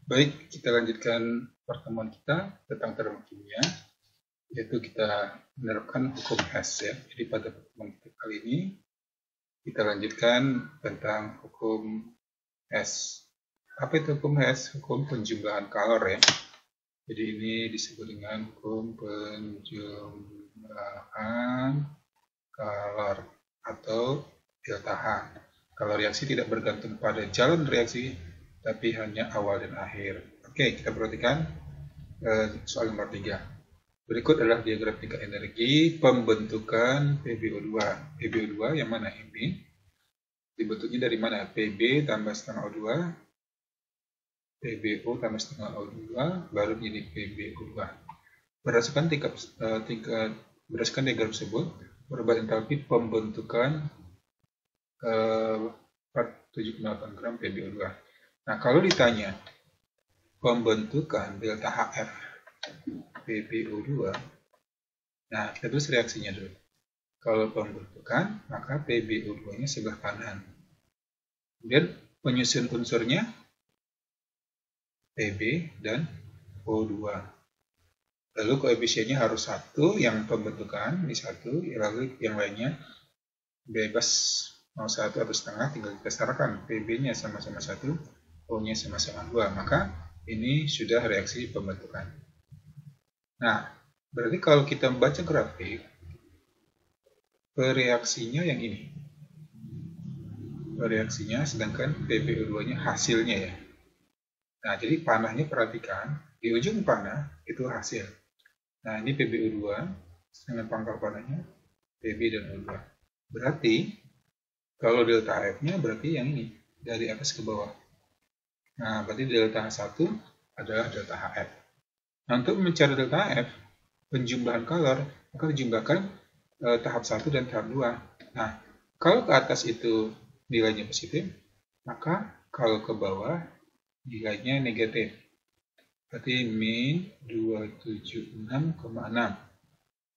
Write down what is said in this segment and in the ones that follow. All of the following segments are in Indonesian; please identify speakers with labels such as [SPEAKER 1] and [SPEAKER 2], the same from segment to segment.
[SPEAKER 1] Baik, kita lanjutkan pertemuan kita tentang termokimia, yaitu kita menerapkan hukum Hess ya. Jadi pada pertemuan kita kali ini kita lanjutkan tentang hukum Hess. Apa itu hukum Hess? Hukum penjumlahan kalor ya. Jadi ini disebut dengan hukum penjumlahan kalor atau delta H. Kalau reaksi tidak bergantung pada jalan reaksi, tapi hanya awal dan akhir. Oke, kita perhatikan soal nomor 3. Berikut adalah diagram tingkat energi pembentukan PbO2. PbO2 yang mana ini? Dibentuknya dari mana? Pb tambah setengah O2, PbO tambah setengah O2, baru menjadi PbO2. Berdasarkan berdasarkan diagram tersebut, perubahan entalpi pembentukan 478 gram PbO2. Nah, kalau ditanya pembentukan delta HF PbO2, nah kita tulis reaksinya dulu. Kalau pembentukan, maka PbO2-nya sebelah kanan. Kemudian penyusun unsurnya Pb dan O2. Lalu koefisiennya harus 1, yang pembentukan ini 1, lalu yang lainnya bebas mau 1 atau setengah, tinggal kita setarakan. Pb-nya sama-sama 1, O-nya sama-sama 2, maka ini sudah reaksi pembentukan. Nah, berarti kalau kita membaca grafik, reaksinya yang ini. Reaksinya, sedangkan PbO2-nya hasilnya ya. Nah, jadi panahnya perhatikan, di ujung panah itu hasil. Nah, ini PbO2 dengan pangkal panahnya Pb dan O2. Berarti, kalau delta F-nya berarti yang ini, dari atas ke bawah. Nah, berarti delta H1 adalah delta HF. Nah, untuk mencari delta F, penjumlahan kalor, maka dijumlahkan tahap 1 dan tahap 2. Nah, kalau ke atas itu nilainya positif, maka kalau ke bawah nilainya negatif. Berarti min 276,6.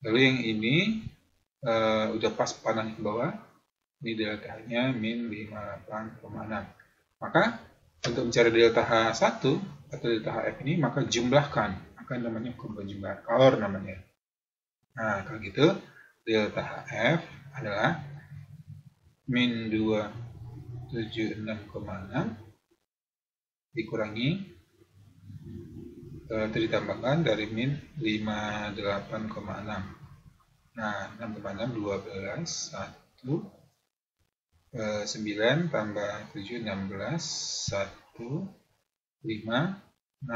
[SPEAKER 1] Lalu yang ini udah pas panahnya ke bawah, ini delta-nya min 58,6. Maka untuk mencari delta H1 atau delta HF ini, maka jumlahkan, maka namanya hukum penjumlahan kalor namanya. Nah, kalau gitu delta HF adalah min 276,6 dikurangi ditambahkan dari min 58,6. Nah, 6,6 12 1 9 tambah 7 16 1 5 6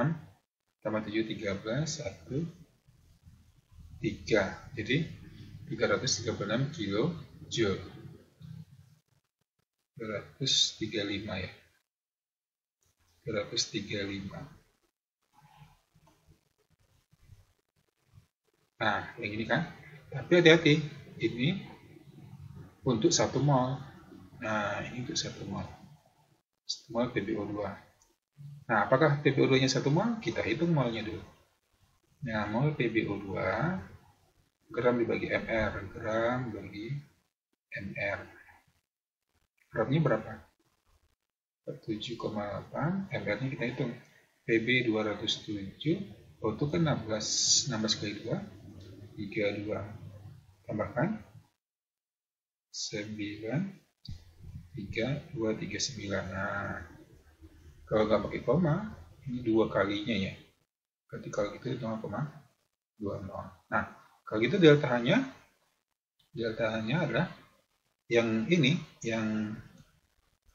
[SPEAKER 1] tambah 7 13 1 3. Jadi 336 kilojoule. 335 ya. 335. Nah, yang ini kan. Tapi hati-hati, ini untuk 1 mol. Nah, ini untuk 1 mol. 1 mol PbO2. Nah, apakah PbO2-nya 1 mol? Kita hitung molnya dulu. Nah, mol PbO2 gram dibagi mr, gram bagi mr. Gramnya berapa? 7,8, mr-nya kita hitung. Pb 207, O2 kan 16 kali 2, 32. Tambahkan 9, 3, 2, 39. Nah, kalau nggak pakai koma, ini 2 kalinya ya. Berarti kalau gitu 0,20. Nah, kalau gitu delta-nya adalah yang ini, yang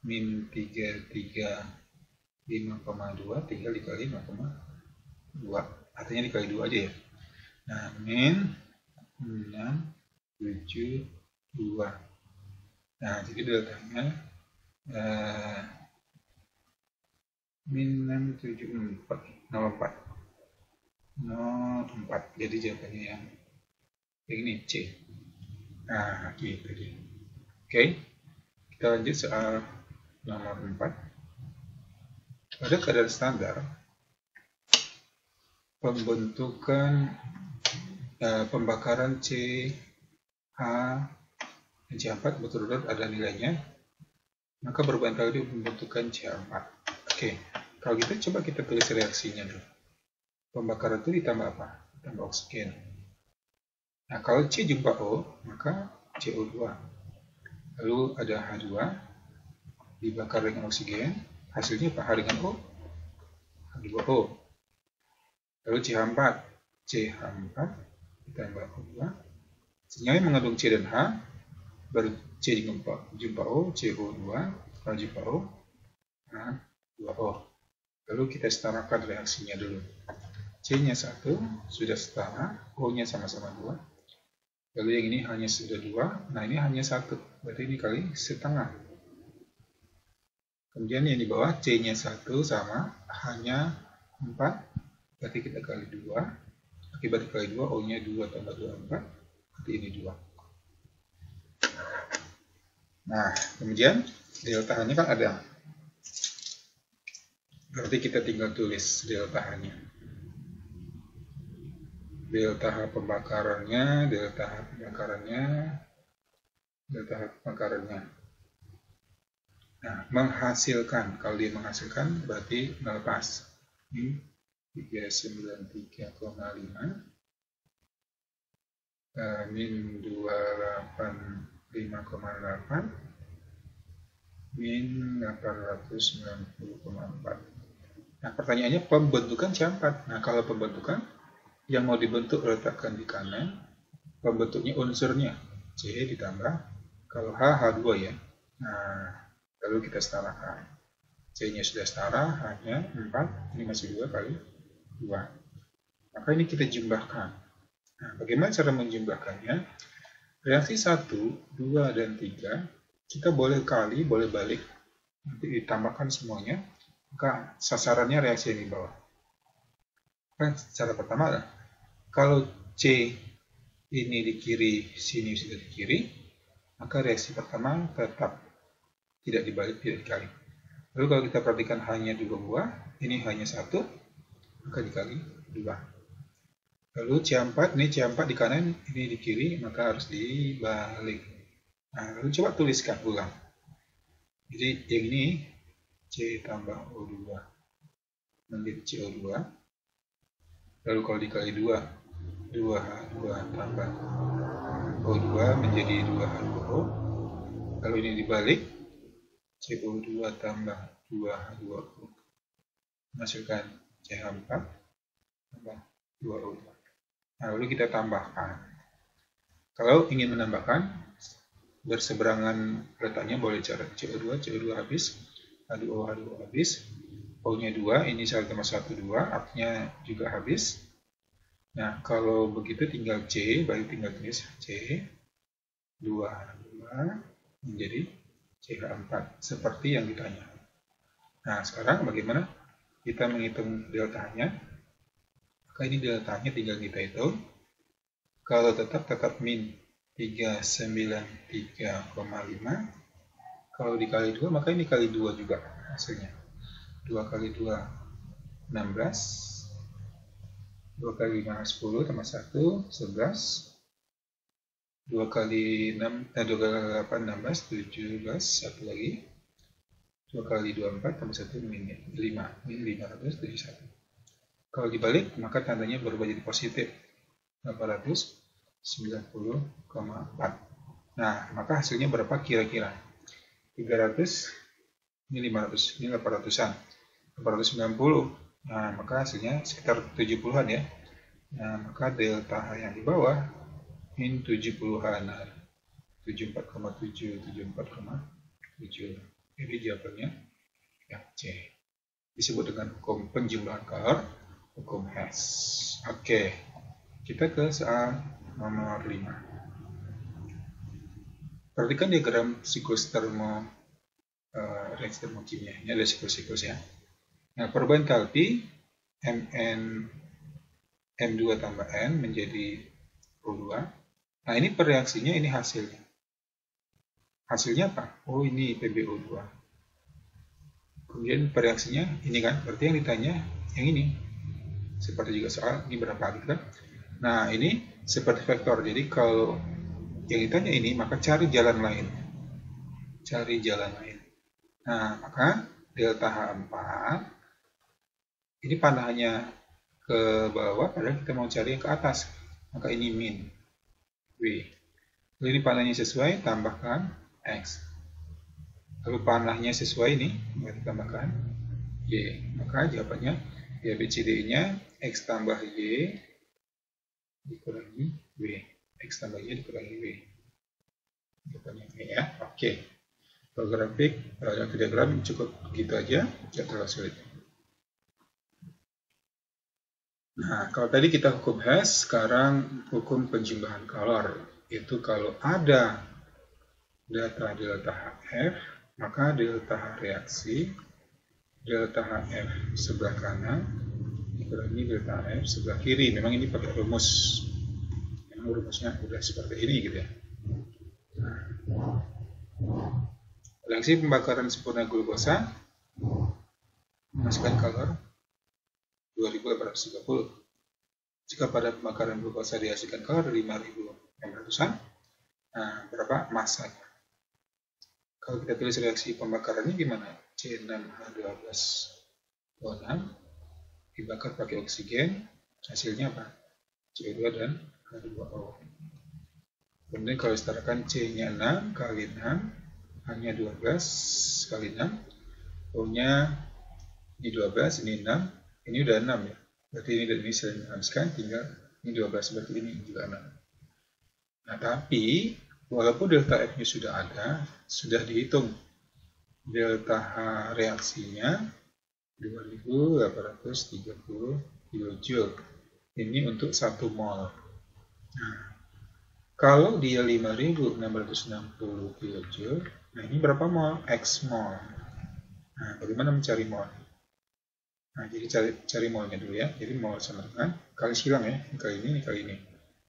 [SPEAKER 1] min 335,2 tinggal dikali 0,2. Artinya dikali 2 aja ya. Nah, min 672. Nah, jadi delta-nya min 674. 04. Jadi jawabannya yang ini C. Nah, gitu deh. Oke, kita lanjut soal nomor 4. Pada kadar standar, pembentukan pembakaran CH dan CH4 betul-betul ada nilainya, maka perubahan tadi pembentukan CH4. Oke, kalau gitu coba kita tulis reaksinya dulu. Pembakaran itu ditambah apa? Ditambah oksigen. Nah, kalau C jumpa O, maka CO2. Lalu ada H2, dibakar dengan oksigen, hasilnya apa? H dengan O, H2O. Lalu CH4, CH4 ditambah O2. Senyawa yang mengandung C dan H, baru C jumpa O, CO2, kalau jumpa O, H2O. Lalu kita setarakan reaksinya dulu. C-nya 1 sudah setara, O-nya sama-sama 2. Lalu yang ini hanya sudah 2, nah ini hanya 1, berarti ini kali setengah. Kemudian yang di bawah C-nya 1 sama, hanya 4, berarti kita kali 2. Akibat dikali 2, O-nya 2 tambah 2, 4, berarti ini 2. Nah, kemudian delta H-nya kan ada. Berarti kita tinggal tulis delta H-nya. Delta H pembakarannya, delta H pembakarannya, delta H pembakarannya. Nah, menghasilkan, kalau dia menghasilkan berarti melepas. Ini 393,5 min 285,8 min 890,4. Nah, pertanyaannya pembentukan C4. Nah, kalau pembentukan yang mau dibentuk letakkan di kanan, pembentuknya unsurnya C ditambah, kalau H, H2 ya. Nah, lalu kita setarakan. C-nya sudah setara, H-nya 4, ini masih 2 kali 2. Maka ini kita jumlahkan. Nah, bagaimana cara menjumlahkannya? Reaksi 1, 2, dan 3, kita boleh kali, boleh balik. Nanti ditambahkan semuanya, maka sasarannya reaksi yang di bawah. Nah, cara pertama adalah, kalau C ini di kiri, sini sudah di kiri, maka reaksi pertama tetap tidak dibalik, tidak dikali. Lalu kalau kita perhatikan hanya 2 buah, ini hanya 1, maka dikali 2. Lalu C4, ini C4 di kanan, ini di kiri, maka harus dibalik. Nah, lalu coba tuliskan ulang. Jadi yang ini C tambah O2 menjadi CO2. Lalu kalau dikali 2, 2H2 tambah O2 menjadi 2H2O. Lalu ini dibalik, CO2 tambah 2H2O menghasilkan CH4 tambah 2O2. Nah, lalu kita tambahkan. Kalau ingin menambahkan, berseberangan letaknya boleh cara CO2, CO2 habis, H2O, H2O habis, O-nya 2, ini 1 tambah 1, 2, artinya juga habis. Nah, kalau begitu tinggal C, baru tinggal tulis C, 2H2 menjadi CH4, seperti yang ditanya. Nah, sekarang bagaimana kita menghitung delta-nya? Maka ini delta-nya tinggal kita hitung. Kalau tetap min 393,5. Kalau dikali 2, maka ini kali 2 juga hasilnya. 2 kali 2, 16. 2 kali 5, 10, tambah 1, 11. 2 kali 6, 2 kali 8, 16, 17, 1 lagi. 2 kali 2, 4, tambah 1, min 5, min 571. Kalau dibalik, maka tandanya berubah jadi positif. 890,4. Nah, maka hasilnya berapa kira-kira? 300, ini 500, ini 800-an. 890. Nah, maka hasilnya sekitar 70-an ya. Nah, maka delta H yang di bawah min 70-an. 74,7, 74,7. Jadi jawabannya yang C. Disebut dengan hukum penjumlahan Calor, hukum Hess. Oke, kita ke soal nomor 5. Perhatikan diagram siklus reaksi termokimia. Ini ada siklus-siklus ya. Nah, perubahan entalpi M2 tambah N menjadi O2. Nah, ini pereaksinya, ini hasilnya. Hasilnya apa? Oh, ini PbO2. Kemudian pereaksinya ini kan, berarti yang ditanya yang ini. Seperti juga soal, ini berapa gitu kan? Nah, ini seperti vektor. Jadi kalau yang ditanya ini, maka cari jalan lain. Cari jalan lain. Nah, maka delta H4 Ini panahnya ke bawah, padahal kita mau cari yang ke atas. Maka ini min W. Lalu ini panahnya sesuai, tambahkan X. Lalu panahnya sesuai ini, maka tambahkan Y. Maka jawabannya, ya BCD-nya X tambah Y dikurangi W. X tambah Y dikurangi W. Jawabannya ini ya. Oke. Kalau grafik, yang diagram cukup gitu aja, tidak terlalu sulit. Nah, kalau tadi kita hukum hash, sekarang hukum penjumlahan color. Itu kalau ada data delta HF, maka delta H reaksi, delta HF sebelah kanan, dikurangi delta HF sebelah kiri. Memang ini pakai rumus. Memang rumusnya udah seperti ini gitu ya. Nah, reaksi pembakaran sempurna glukosa, menghasilkan kalor 2830. Jika pada pembakaran glukosa dihasilkan kalor 5600-an, nah berapa masanya? Kalau kita tulis reaksi pembakarannya gimana? C6H12O6 dibakar pakai oksigen, hasilnya apa? CO2 dan H2O. Kemudian kalau disetarakan C-nya 6 kali 6, hanya 12 kali 6, O-nya ini 12, ini 6, ini udah 6 ya. Berarti ini dan ini saling menghabiskan, tinggal ini 12, berarti ini juga 6. Nah, tapi walaupun delta F-nya sudah ada, sudah dihitung delta H reaksinya 2830 kJ. Ini untuk 1 mol. Nah, kalau dia 5660 kJ, nah ini berapa mol? X mol. Nah, bagaimana mencari mol? Nah, jadi cari molnya dulu ya. Jadi mol sama dengan kali silang ya. Kali ini, kali ini.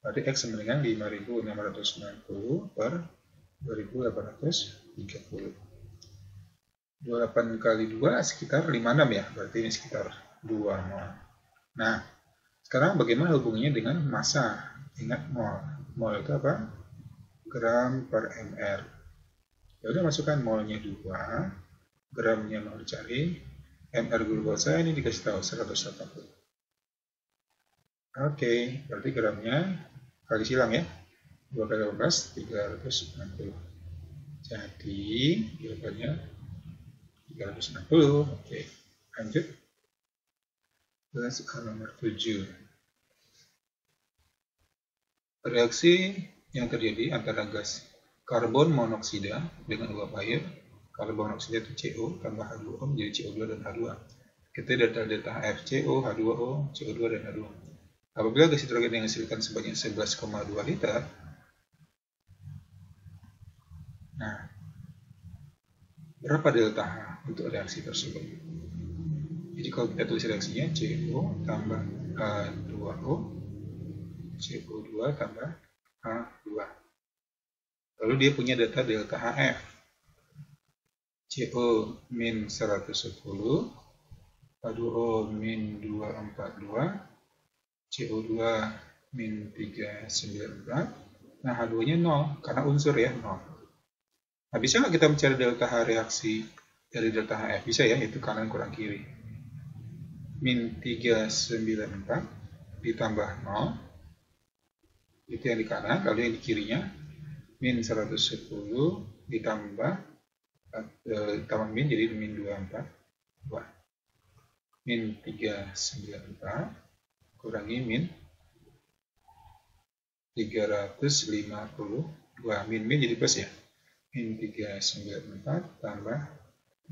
[SPEAKER 1] Berarti X sama dengan 5660 per 2830. 28 kali 2 sekitar 56 ya. Berarti ini sekitar 2 mol. Nah, sekarang bagaimana hubungannya dengan massa? Ingat mol. Mol itu apa? Gram per mr. Ya udah masukkan molnya 2, gramnya mau dicari. MR glukosa ini dikasih tahu 180. Oke, berarti gramnya kali silang ya. 2 kali 18, 360. Jadi, jawabannya 360. Oke, lanjut. Ke nomor 7. Reaksi yang terjadi antara gas karbon monoksida dengan uap air. Karbon monoksida itu CO tambah H2O menjadi CO2 dan H2. Kita delta HF CO, H2O, CO2 dan H2. Apabila gas hidrogen yang dihasilkan sebanyak 11,2 liter, nah, berapa delta H untuk reaksi tersebut? Jadi kalau kita tulis reaksinya CO tambah H2O, CO2 tambah H2. Lalu dia punya data delta HF. CO min 110, H2O min 242, CO2 min 394, nah H2-nya 0, karena unsur ya 0. Nah, bisa nggak kita mencari delta H reaksi dari delta HF? Bisa ya, itu kanan kurang kiri. Min 394 ditambah 0, itu yang di kanan, lalu yang di kirinya, min 110 ditambah tambah min jadi min 242 min 394 kurangi min 352 min jadi plus ya, min 394 tambah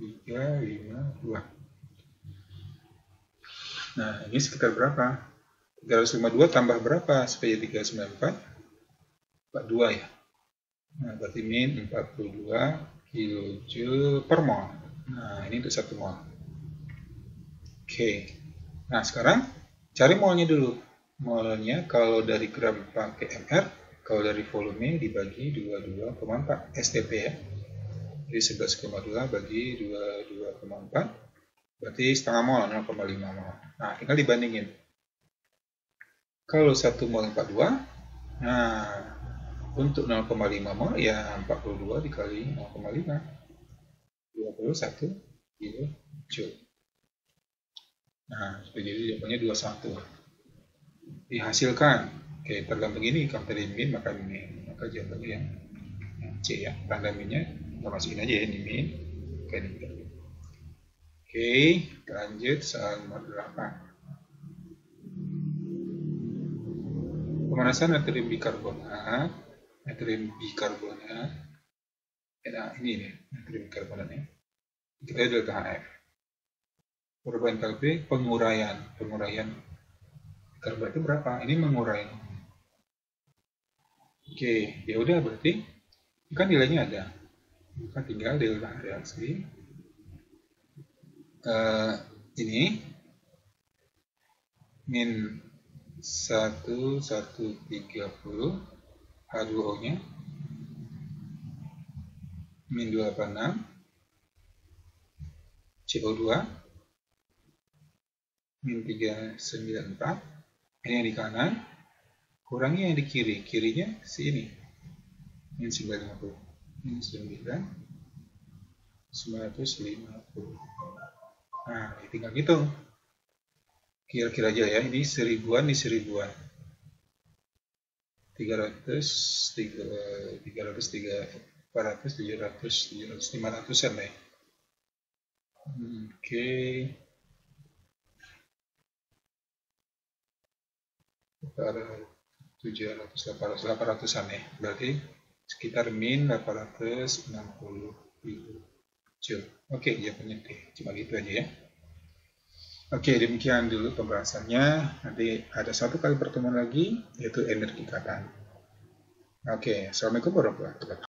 [SPEAKER 1] 352. Nah, ini sekitar berapa? 352 tambah berapa supaya 394? 42 ya. Nah, berarti min 42 kilojoule per mol. Nah, ini untuk 1 mol. Oke. Nah, sekarang cari molnya dulu. Molnya kalau dari gram pakai mr, kalau dari volume dibagi 22,4 STP ya. Jadi 11,2 bagi 22,4 berarti setengah mol, 0,5 mol. Nah, tinggal dibandingin. Kalau 1 mol 42, nah untuk 0,5 mol ya 42 dikali 0,5, 21 kilojoule. Nah, jadi jawabannya 21. Dihasilkan. Oke, tergantung ini. Kalau tadi min, maka min. Maka jawabannya yang C ya. Tanda minnya, kita masukin aja ya, ini min. Oke, ini min. Oke, lanjut soal nomor 8. Pemanasan natrium bikarbonat. Natrium bikarbonat. Nah, ini nih, natrium bikarbonat nih. Kita delta HF. Perubahan enthalpy penguraian bikarbonat itu berapa? Ini mengurai. Oke, ya udah berarti kan nilainya ada. Maka tinggal delta reaksi. Ini min 1130 H2O nya min 286 CO2 min 394. Ini yang di kanan, kurangnya yang di kiri. Kirinya si ini min 950 min 950. Nah, tinggal hitung kira-kira aja ya. Ini seribuan, ini seribuan. 300, 400, 700, 500-an ya. Oke. 800-an ya. Berarti sekitar min 860.000 Joule. Oke, jawabannya D. Cuma gitu aja ya. Oke, demikian dulu pembahasannya. Nanti ada satu kali pertemuan lagi, yaitu energi ikatan. Oke, assalamualaikum warahmatullahi wabarakatuh.